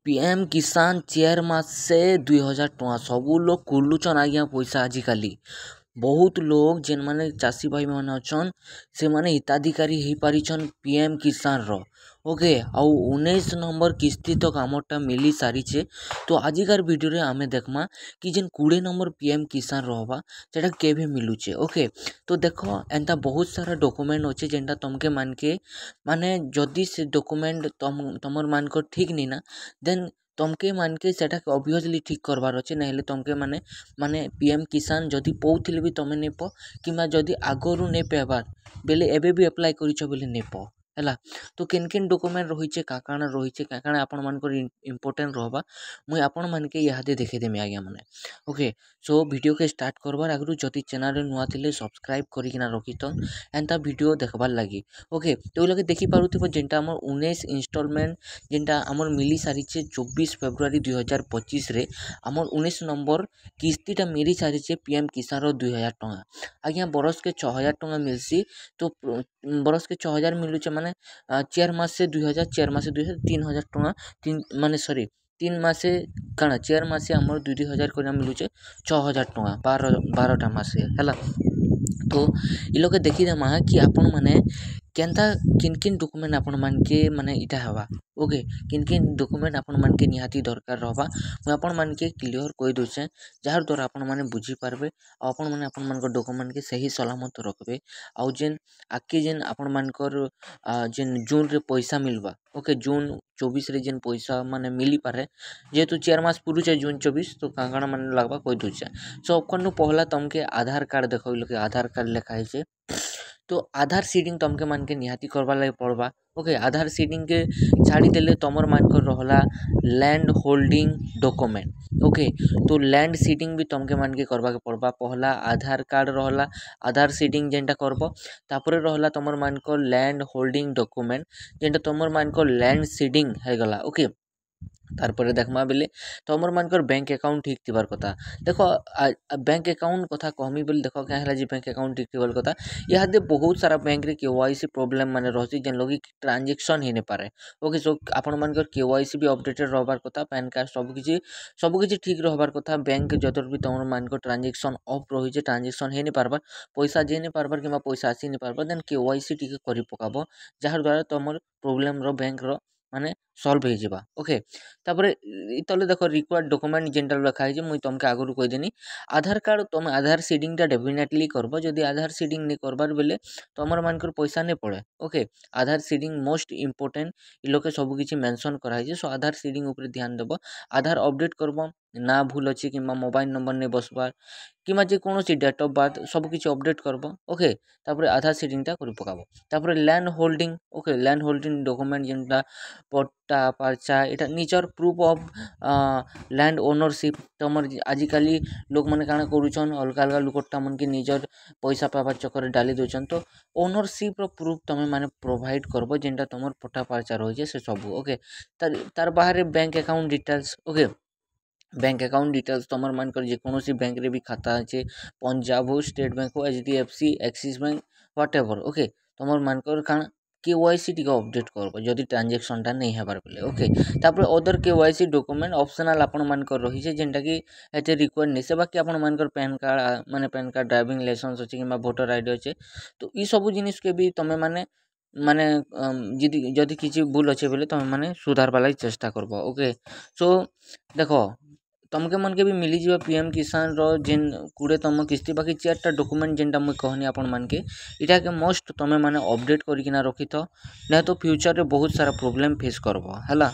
PM किसान 4 मासे 2000 टଙ୍କା सबू लोग कुलुचन आज्ञा पैसा आजिकाली बहुत लोग जेन माने चाषी भाई माने अछन से माने हिताधिकारी हो पारिछन पीएम किसान रो ओके आउ 19 नंबर किस्ती तक आमरटा मिली सारीछे। तो आजिकार वीडियो रे आमे देखमा कि जेन 20 नंबर पीएम किसान रहबा सेटा केभे मिलुचे। ओके तो देखो एंता बहुत सारा डॉक्यूमेंट अच्छे जेनटा तुमके मानके माने जदि से डॉक्यूमेंट तमर मानक ठीक नहीं ना देन तमके मानके सेटा ऑब्वियसली ठीक करबार अच्छे ना तमके माने माने पीएम किसान जदि पौथिले भी तमे नहीं प कि जदि आगरू नहीं पाइबार बेले एबे भी अप्लाई करिछ बेले नहीं प है। तो केन केन डॉक्यूमेंट रही काकाण रही काकाण आपण मानकर इम्पोर्टेंट रहबा मुई आपण मानके इहादे देखेदेमी आज्ञा माने। ओके सो वीडियो के स्टार्ट करबार आगरू जदि चैनल नुआ थिले सब्सक्राइब करिकिना रखिथन एंता वीडियो देखबार लगी। ओके तो लगे देखि पारुथिबो जेंटा हमर 19 इंस्टॉलमेंट जेंटा हमर मिली सारीछे 24 फेब्रुआरी 2025 रे हमर 19 नंबर किस्तीटा मिली सारीछे पीएम किसान रो 2000 टଙ୍କା आज्ञा बरस के 6000 टଙ୍କା मिलसी। तो बरस के 6000 मिलुचे माने 4 मास से 2000 4 मास से 2000 3000 टଙ୍କା तीन माने सॉरी 3 मासे काना 4 मासे हमर 2000 कोना मिलुचे 6000 टଙ୍କା 12टा मासे हैला। तो इ लोग देखि देमा कि आपण माने केनता किन किन डॉक्यूमेंट आपण मानके माने इटा हवा। ओके किन किन डॉक्यूमेंट आपण मानके निहाती दरकार रहबा मैं आपण मानके क्लियर कहि दोछे जार द्वारा आपण माने बुझी पारबे आपण माने आपण मानकर डॉक्यूमेंट के सही सलामत रखबे आउ जेन आके जेन आपण मानकर जेन जून रे पैसा मिलबा। ओके जून 24 रे जेन पैसा माने मिली पारे जेहेतु 4 मास पुरुचे जून 24 तो कांगण माने लागबा कहि दोछे। सो ओकनु पहला तमके आधार कार्ड देखो लोके आधार कार्ड लिखा है तो आधार सीडिंग तमके मानके निहाती करबा लगे पड़बा। ओके आधार सीडिंग के छाड़ी देले तमर मानकर रहला लैंड होल्डिंग डॉक्यूमेंट। ओके तो लैंड सीडिंग भी तमके मानके करबा के पड़बा पहला आधार कार्ड रहला आधार सीडिंग जेनटा करबो तापरे रहला तमर मानकर लैंड होल्डिंग डॉक्यूमेंट जेनटा तमर मानकर लैंड सीडिंग है गला। ओके तारपरे देखमा बेले तमर मानकर बैंक अकाउंट ठीक थिबार कथा देखो बैंक अकाउंट कथा कहमी बेले देखो क्या है बैंक अकाउंट ठीक थिबार कथा इहादे बहुत सारा बैंक रे केवाईसी प्रॉब्लम माने रहसी जेन लोग ट्रांजैक्शन ही नहीं पारे। ओके सो आपण मानकर केवाईसी भी अपडेटेड रहबार कथा पैन कार्ड सब किछि ठीक रहबार कथा बैंक जदर भी तमर मानकर ट्रांजैक्शन ऑफ रही ट्रांजैक्शन हे नहीं पारबार पैसा जे नहीं पारबार कि पैसा आसी नहीं पारबार देन केवाईसी टिके करि पकाबो जार द्वारा तमर प्रॉब्लम रो बैंक रो माने सॉल्व हो जाबा। ओके तापरे इतले देखो रिक्वायर्ड डॉक्यूमेंट जेनटा लिखा है मुई तुमके आगु कहि देनी आधार कार्ड तुम आधार सीडिंग टा डेफिनेटली करबो जदि आधार सीडिंग नहीं करबार बेले तमर मानकर पैसा नहीं पड़े। ओके आधार सीडिंग मोस्ट इंपोर्टेंट इ लोके सब किछि मेंशन करा है सो आधार सीडिंग ऊपर ध्यान देबो आधार अपडेट करबो ना भूल अछि कि मोबाइल नंबर नहीं बसबार कि जे कौन डेट ऑफ बर्थ सब किछि अपडेट करबो। ओके तापरे आधार सीडिंग टा करि पकाबो तापरे land holding. Okay land holding document जेनटा पट्टा पर्चा एटा निजर प्रूफ ऑफ लैंड ओनरशिप तमर आजिकाली लोक माने काना करूछन अलगा अलगा लुकटा मन के निजर पैसा पाबार चक्कर डाली दोछन तो ओनरशिप रो प्रूफ तमे माने प्रोवाइड करबो जेनटा तमर पट्टा पर्चा रही से सब। ओके तार बाहर bank account details. Okay bank account details तमर मानकर जेकोसी बैंक रे भी खाता अच्छे पंजाब हो स्टेट बैंक हो HDFC axis bank whatever. Okay तमर मानकर काना केवाईसी टिके अपडेट करबो जदि ट्रांजैक्शन टा नहीं हेबार बेले। ओके तापर अदर केवाईसी डॉक्यूमेंट ऑप्शनल आपण मानकर रही छे जेनटा कि एते रिक्वायर्ड नहीं से बाकी आपण मानकर पैन कार्ड माने पैन कार्ड ड्राइविंग लाइसेंस अछि कि वोटर आईडी अछि तो ई सब जिनिस के भी तमे माने माने जदि किछि भूल अच्छे बेले तमे माने सुधार वाला चेष्टा करबो। ओके सो देखो तमके मन के भी मिली जीवा पीएम किसान रो जेन 20तम किस्ती बाकी 4टा डॉक्यूमेंट जेनटा मुई कहनी आपण मान के इटा के मोस्ट तमे माने अपडेट करिकिना रखिथ नै तो फ्यूचर रे बहुत सारा प्रॉब्लम फेस करबो हैला।